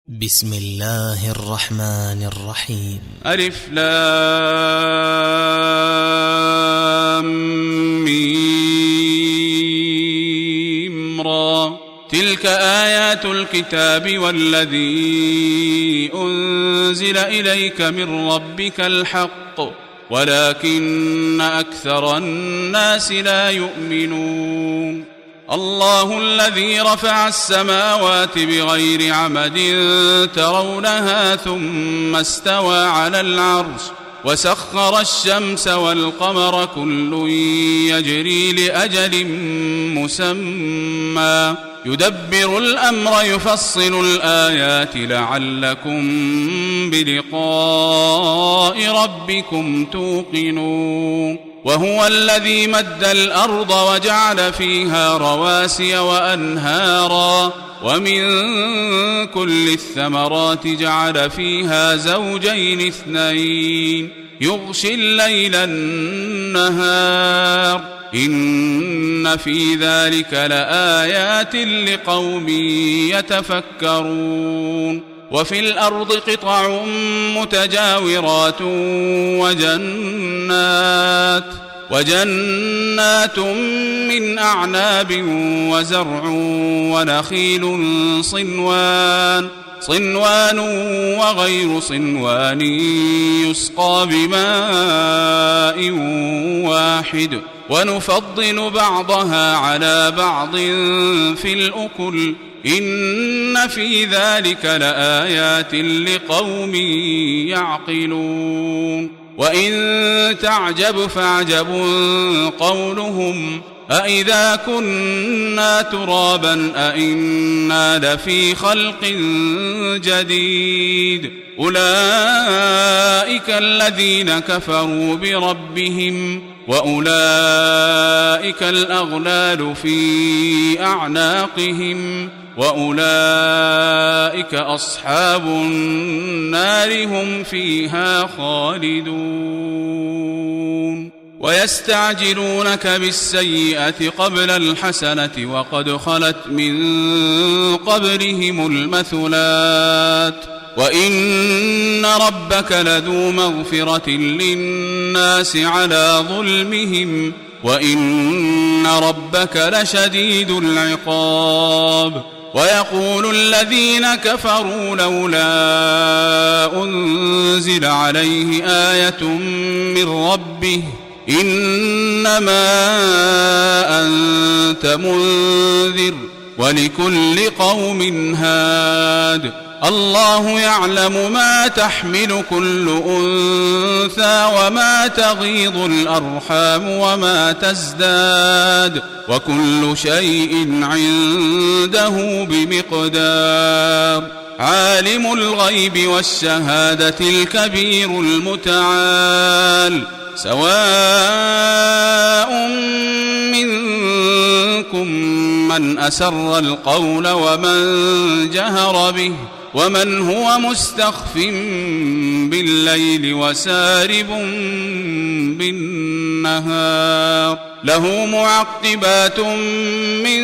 بسم الله الرحمن الرحيم. ألف لام ميم را. تلك آيات الكتاب والذي أنزل إليك من ربك الحق ولكن أكثر الناس لا يؤمنون. الله الذي رفع السماوات بغير عمد ترونها ثم استوى على العرش وسخر الشمس والقمر كل يجري لأجل مسمى يدبر الأمر يفصل الآيات لعلكم بلقاء ربكم توقنون. وهو الذي مد الأرض وجعل فيها رواسي وأنهارا ومن كل الثمرات جعل فيها زوجين اثنين يغشي الليل النهار إن في ذلك لآيات لقوم يتفكرون. وفي الأرض قطع متجاورات وجنات من أعناب وزرع ونخيل صنوان وغير صنوان يسقى بماء واحد ونفضل بعضها على بعض في الأكل إن في ذلك لآيات لقوم يعقلون. وإن تعجب فعجب قولهم أإذا كنا ترابا أإنا لفي خلق جديد أولئك الذين كفروا بربهم وأولئك الأغلال في أعناقهم وأولئك أصحاب النار هم فيها خالدون. ويستعجلونك بالسيئة قبل الحسنة وقد خلت من قبلهم المثلات وإن ربك لذو مغفرة للناس على ظلمهم وإن ربك لشديد العقاب. ويقول الذين كفروا لولا أنزل عليه آية من ربه إنما أنت منذر ولكل قوم هاد الله يعلم ما تحمل كل أنثى وما تغيض الأرحام وما تزداد وكل شيء عنده بمقدار. عالم الغيب والشهادة الكبير المتعال سواء منكم من أسر القول ومن جهر به ومن هو مستخف بالليل وسارب بالنهار له معقبات من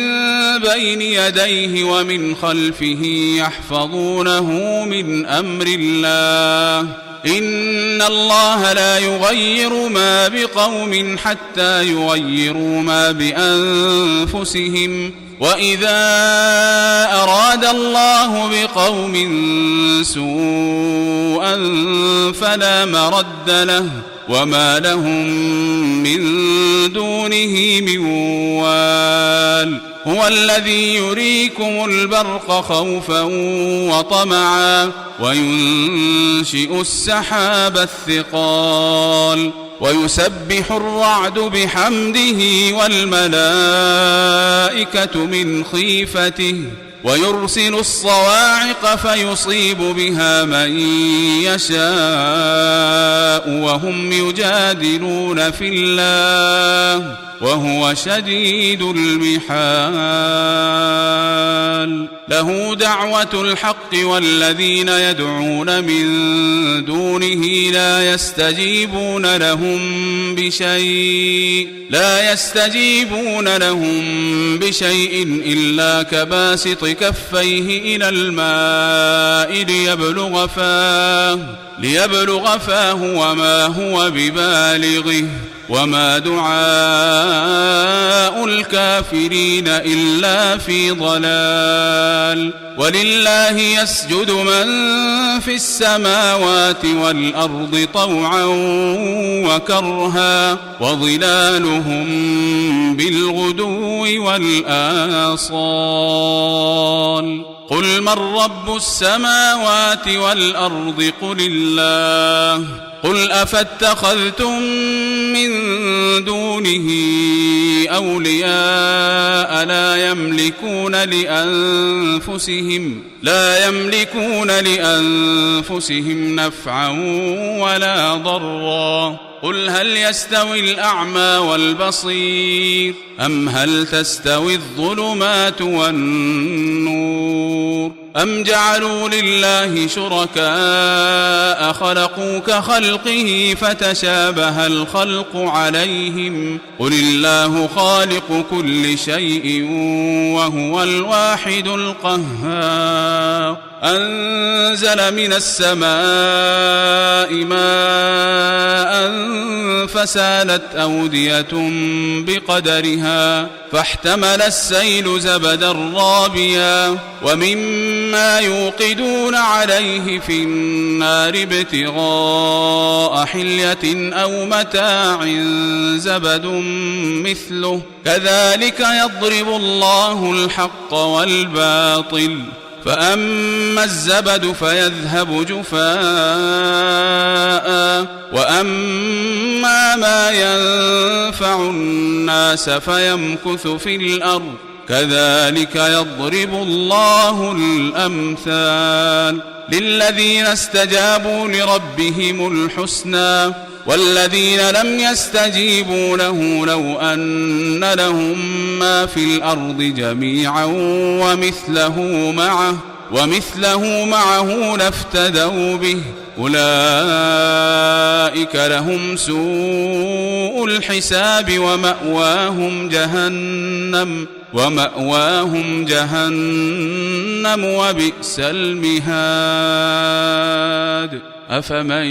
بين يديه ومن خلفه يحفظونه من أمر الله إن الله لا يغير ما بقوم حتى يغيروا ما بأنفسهم وإذا أراد الله بقوم سوءا فلا مرد له وما لهم من دونه من وال. هو الذي يريكم البرق خوفا وطمعا وينشئ السحاب الثقال ويسبح الرعد بحمده والملائكة من خيفته ويرسل الصواعق فيصيب بها من يشاء وهم يجادلون في الله وهو شديد المحال له دعوة الحق والذين يدعون من دونه لا يستجيبون لهم بشيء إلا كباسط كفيه إلى الماء ليبلغ فاه وما هو ببالغه وما دعاء الكافرين إلا في ضلال ولله يسجد من في السماوات والأرض طوعا وكرها وظلالهم بالغدو والآصال قل من رب السماوات والأرض قل الله قل أفاتخذتم من دونه أولياء لا يملكون لأنفسهم نفعا ولا ضرا قل هل يستوي الأعمى والبصير أم هل تستوي الظلمات والنور أم جعلوا لله شركاء خلقوا كخلقه فتشابه الخلق عليهم قل الله خالق كل شيء وهو الواحد القهار أنزل من السماء ماء فسالت أودية بقدرها فاحتمل السيل زبدا رابيا ومما يوقدون عليه في النار ابتغاء حلية أو متاع زبد مثله كذلك يضرب الله الحق والباطل فأما الزبد فيذهب جفاء وأما ما ينفع الناس فيمكث في الأرض كذلك يضرب الله الأمثال للذين استجابوا لربهم الحسنى والذين لم يستجيبوا له لو أن لهم ما في الأرض جميعا ومثله معه لافتدوا به أولئك لهم سوء الحساب ومأواهم جهنم وبئس المهاد أفمن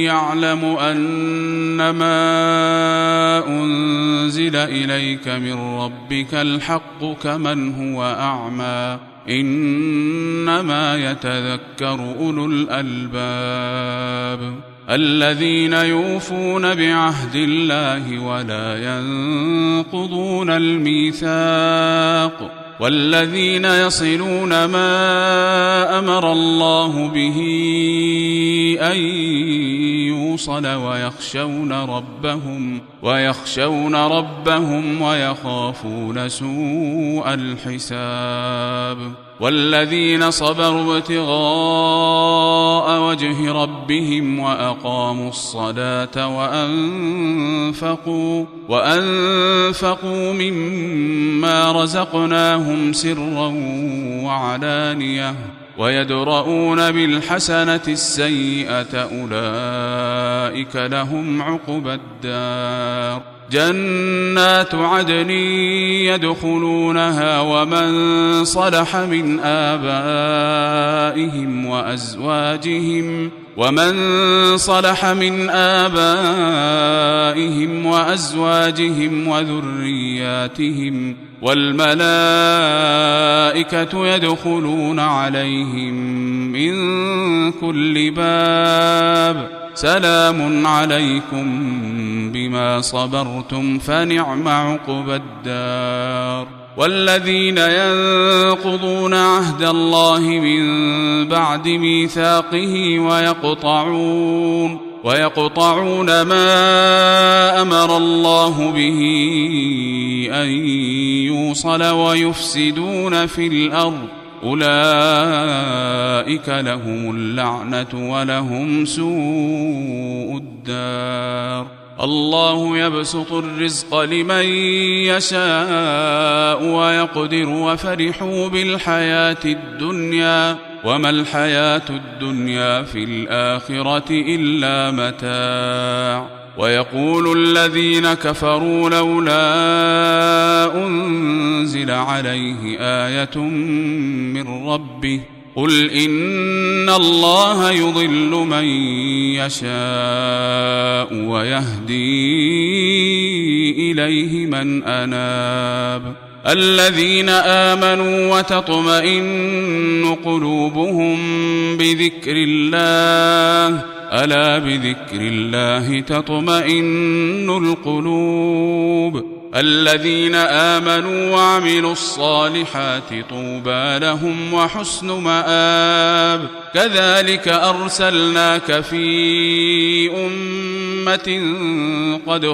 يعلم أنما أنزل إليك من ربك الحق كمن هو أعمى إنما يتذكر أولو الألباب الذين يوفون بعهد الله ولا ينقضون الميثاق والذين يصلون ما أمر الله به أن يوصل ويخشون ربهم ويخافون سوء الحساب والذين صبروا ابتغاء وجه ربهم وأقاموا الصلاة وأنفقوا مما رزقناهم سرا وعلانية ويدرؤون بالحسنة السيئة أولئك لهم عقبى الدار جنات عدن يدخلونها ومن صلح من آبائهم وأزواجهم وذرياتهم والملائكة يدخلون عليهم من كل باب سلام عليكم بما صبرتم فنعم عقبى الدار والذين ينقضون عهد الله من بعد ميثاقه ويقطعون ما أمر الله به أن يوصل ويفسدون في الأرض أولئك لهم اللعنة ولهم سوء الدار الله يبسط الرزق لمن يشاء ويقدر وفرحوا بالحياة الدنيا وما الحياة الدنيا في الآخرة إلا متاع ويقول الذين كفروا لولا أنزل عليه آية من ربه قل إن الله يضل من يشاء ويهدي إليه من أناب الذين آمنوا وتطمئن قلوبهم بذكر الله ألا بذكر الله تطمئن القلوب الذين آمنوا وعملوا الصالحات طوبى لهم وحسن مآب كذلك أرسلناك في أمة قد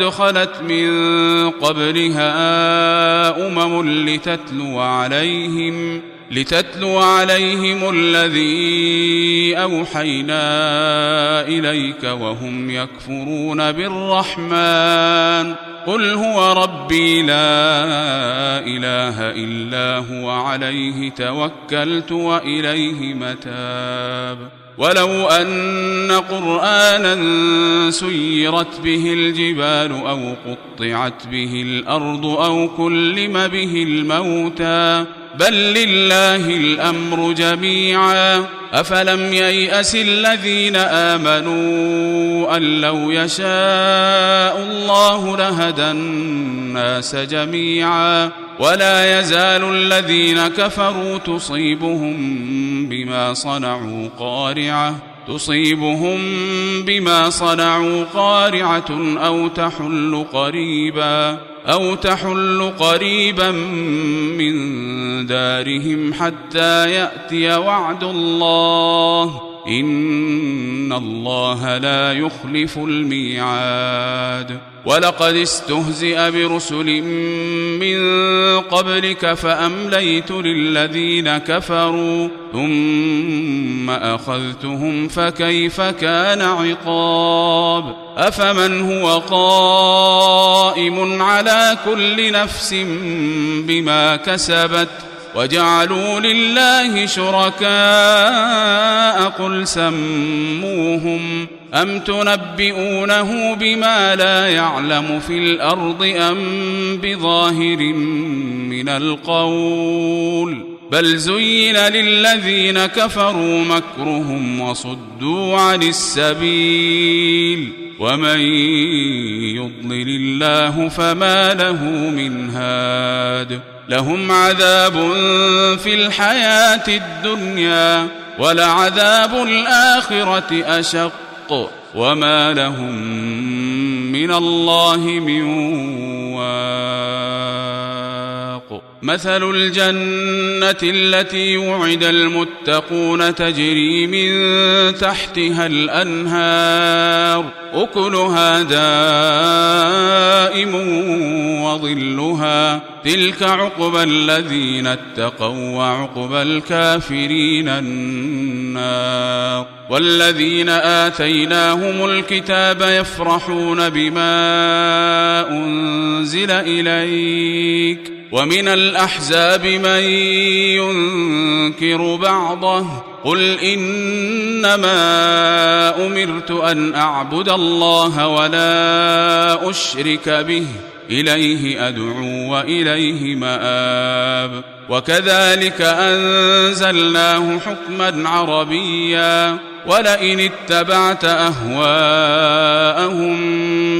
خلت من قبلها لتتلو عليهم الذي أوحينا إليك وهم يكفرون بالرحمن قل هو ربي لا إله إلا هو عليه توكلت وإليه متاب ولو أن قرآنا سيرت به الجبال أو قطعت به الأرض أو كلم به الموتى بل لله الأمر جميعا أفلم ييأس الذين آمنوا أن لو يشاء الله لهدى الناس جميعا ولا يزال الذين كفروا تصيبهم بما صنعوا قارعة أو تحل قريبا من دارهم حتى يأتي وعد الله إن الله لا يخلف الميعاد ولقد استهزئ برسل من قبلك فأمليت للذين كفروا ثم أخذتهم فكيف كان عقاب أفمن هو قائم على كل نفس بما كسبت وجعلوا لله شركاء قل سموهم أم تنبئونه بما لا يعلم في الأرض أم بظاهر من القول بل زين للذين كفروا مكرهم وصدوا عن السبيل ومن يضلل الله فما له من هاد لهم عذاب في الحياة الدنيا ولعذاب الآخرة أشق وما لهم من الله من واق مثل الجنة التي وعد المتقون تجري من تحتها الأنهار أكلها دائم وظلها تلك عقبى الذين اتقوا وعقبى الكافرين النار والذين آتيناهم الكتاب يفرحون بما أنزل إليك ومن الأحزاب من ينكر بعضه قل إنما أمرت أن أعبد الله ولا أشرك به إليه أدعو وإليه مآب وكذلك أنزلناه حكما عربيا ولئن اتبعت أهواءهم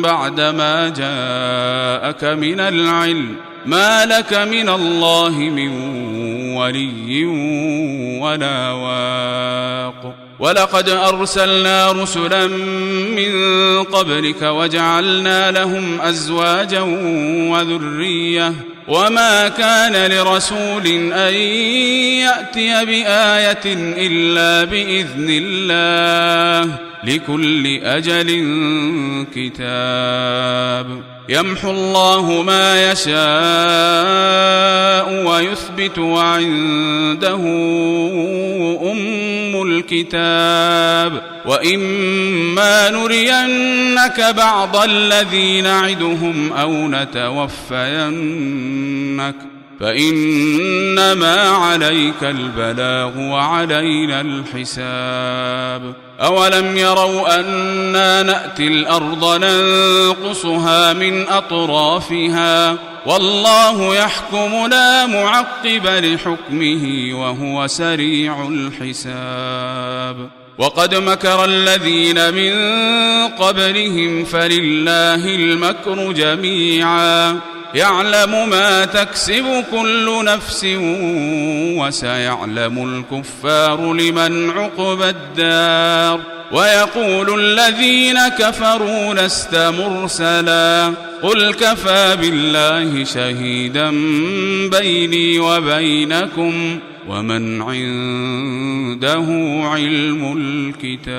بعدما جاءك من العلم ما لك من الله من ولي ولا واق ولقد أرسلنا رسلا من قبلك وجعلنا لهم أزواجا وذرية وما كان لرسول أن يأتي بآية إلا بإذن الله لكل أجل كتاب يمحو الله ما يشاء ويثبت وعنده أم الكتاب وإما نرينك بعض الذي نعدهم أو نتوفينك فإنما عليك البلاغ وعلينا الحساب أولم يروا أنا نأتي الأرض ننقصها من أطرافها والله يحكم لا معقب لحكمه وهو سريع الحساب وقد مكر الذين من قبلهم فلله المكر جميعا يعلم ما تكسب كل نفس وسيعلم الكفار لمن عقبى الدار ويقول الذين كفروا لست مرسلا قل كفى بالله شهيدا بيني وبينكم ومن عنده علم الكتاب